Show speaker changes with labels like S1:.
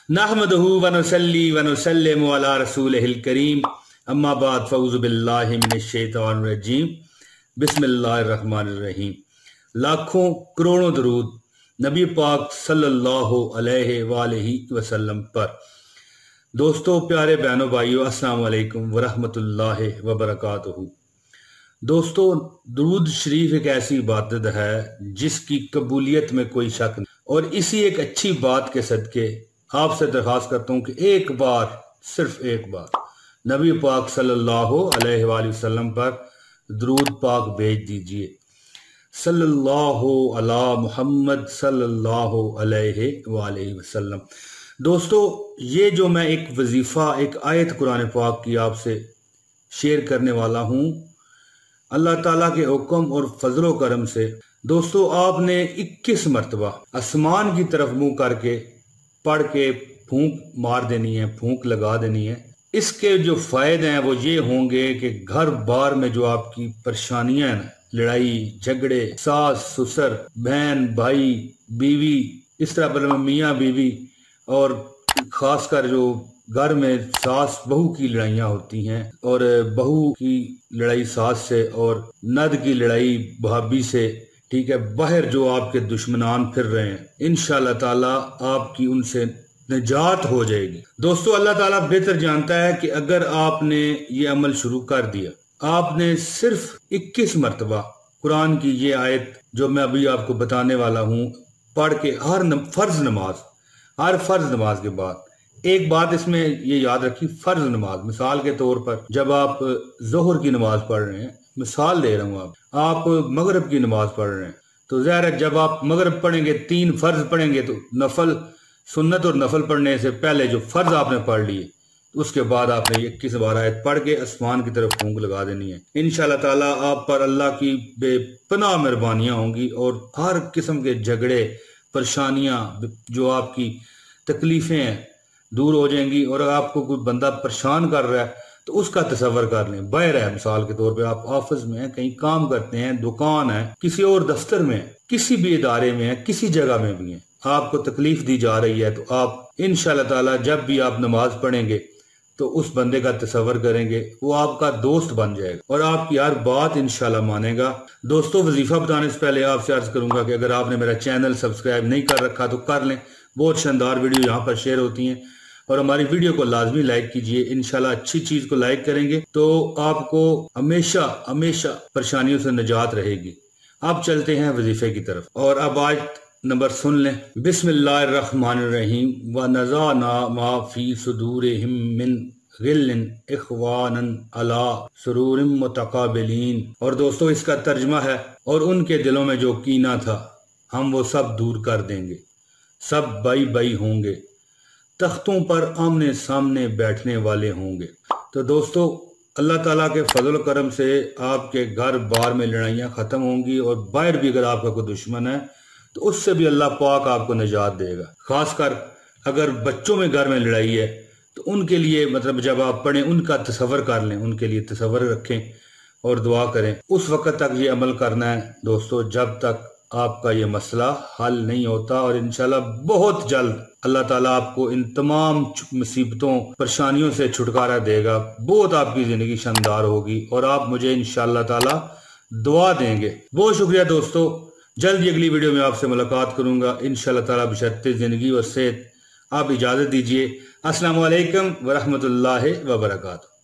S1: नहमदुहु व नुसल्ली व नुसल्लिमु अला रसूलिहिल करीम अम्मा बाद फ़ऊज़ु बिल्लाहि मिनश शैतानिर रजीम बिस्मिल्लाहिर रहमानिर रहीम। लाखों करोड़ों दरूद नबी पाक सल्लल्लाहु अलैहि वालैहि वसल्लम पर। दोस्तों, प्यारे बहनों भाइयों, अस्सलाम वालेकुम व रहमतुल्लाहि व बरकातुहू। दोस्तों, दुरूद शरीफ एक ऐसी इबादत है जिसकी कबूलियत में कोई शक नहीं, और इसी एक अच्छी बात के सदके आपसे दरख्वास्त करता हूँ कि एक बार, सिर्फ एक बार नबी पाक सल्लल्लाहु अलैहि वसल्लम पर दुरूद पाक भेज दीजिए। सल्लल्लाहु अला मुहम्मद सल्लल्लाहु अलैहि वसल्लम। दोस्तों, ये जो मैं एक वजीफ़ा, एक आयत कुरान पाक की आपसे शेयर करने वाला हूँ, अल्लाह ताला के हुक्म और फजलो करम से दोस्तों आपने 21 मरतबा आसमान की तरफ मुंह करके पढ़ के फूंक मार देनी है, फूंक लगा देनी है। इसके जो फायदे हैं वो ये होंगे कि घर बार में जो आपकी परेशानियां हैं, लड़ाई झगड़े, सास ससुर, बहन भाई, बीवी, इस तरह पर मियाँ बीवी, और खासकर जो घर में सास बहू की लड़ाइयाँ होती हैं, और बहू की लड़ाई सास से, और नद की लड़ाई भाभी से, ठीक है, बाहर जो आपके दुश्मनान फिर रहे हैं, इंशाअल्लाह ताला आपकी उनसे निजात हो जाएगी। दोस्तों, अल्लाह ताला बेहतर जानता है कि अगर आपने ये अमल शुरू कर दिया, आपने सिर्फ 21 मरतबा कुरान की ये आयत जो मैं अभी आपको बताने वाला हूँ पढ़ के हर फर्ज नमाज के बाद, एक बात इसमें ये याद रखी, फर्ज नमाज, मिसाल के तौर पर जब आप जोहर की नमाज पढ़ रहे हैं, मिसाल दे रहा हूँ, आप मगरिब की नमाज पढ़ रहे हैं, तो ज़ाहिर है जब आप मगरिब पढ़ेंगे, 3 फर्ज पढ़ेंगे, तो नफल, सुन्नत और नफल पढ़ने से पहले जो फर्ज आपने पढ़ लिए, उसके बाद आपने 21 बार आयत पढ़ के आसमान की तरफ फूंक लगा देनी है। इंशाअल्लाह ताला आप पर अल्लाह की बेपनाह मेहरबानियां होंगी, और हर किस्म के झगड़े, परेशानियां, जो आपकी तकलीफें हैं, दूर हो जाएंगी। और अगर आपको कोई बंदा परेशान कर रहा है तो उसका तसव्वुर कर लें, बाहर है, मिसाल के तौर पे आप ऑफिस में हैं, कहीं काम करते हैं, दुकान है, किसी और दफ्तर में, किसी भी इदारे में है, किसी जगह में भी है, आपको तकलीफ दी जा रही है, तो आप इंशाअल्लाह ताला जब भी आप नमाज पढ़ेंगे तो उस बंदे का तसव्वुर करेंगे, वो आपका दोस्त बन जाएगा और आपकी हर बात इंशाअल्लाह मानेगा। दोस्तों, वजीफा बताने से पहले आपसे अर्ज करूंगा कि अगर आपने मेरा चैनल सब्सक्राइब नहीं कर रखा तो कर लें, बहुत शानदार वीडियो यहाँ पर शेयर होती हैं, और हमारी वीडियो को लाजमी लाइक कीजिए। इंशाल्लाह अच्छी चीज को लाइक करेंगे तो आपको हमेशा हमेशा परेशानियों से निजात रहेगी। अब चलते हैं वजीफे की तरफ, और अब आज नंबर सुन लें। बिस्मिल्लाहिर्रहमानिर्रहीम। व नज़ाना मा फी सुदूरिहिम मिन गिल्लिन इख्वानन अला सुरूरिम मुतकाबिलीन। और दोस्तों, इसका तर्जमा है, और उनके दिलों में जो कीना था हम वो सब दूर कर देंगे, सब बाई बाई होंगे, तख्तों पर आमने सामने बैठने वाले होंगे। तो दोस्तों, अल्लाह ताला के फजल करम से आपके घर बार में लड़ाइयाँ ख़त्म होंगी, और बाहर भी अगर आपका कोई दुश्मन है तो उससे भी अल्लाह पाक आपको निजात देगा। खासकर अगर बच्चों में घर में लड़ाई है तो उनके लिए, मतलब जब आप पढ़ें, उनका तसव्वुर कर लें, उनके लिए तसव्वुर रखें और दुआ करें। उस वक़्त तक ये अमल करना है दोस्तों जब तक आपका ये मसला हल नहीं होता, और इंशाल्लाह बहुत जल्द अल्लाह ताला आपको इन तमाम मुसीबतों, परेशानियों से छुटकारा देगा। बहुत आपकी जिंदगी शानदार होगी, और आप मुझे इंशाल्लाह ताला दुआ देंगे। बहुत शुक्रिया दोस्तों, जल्दी अगली वीडियो में आपसे मुलाकात करूंगा इंशाल्लाह ताला बशर्ते जिंदगी और सेहत। आप इजाजत दीजिए। अस्सलाम वालेकुम व रहमतुल्लाहि व बरकातुहू।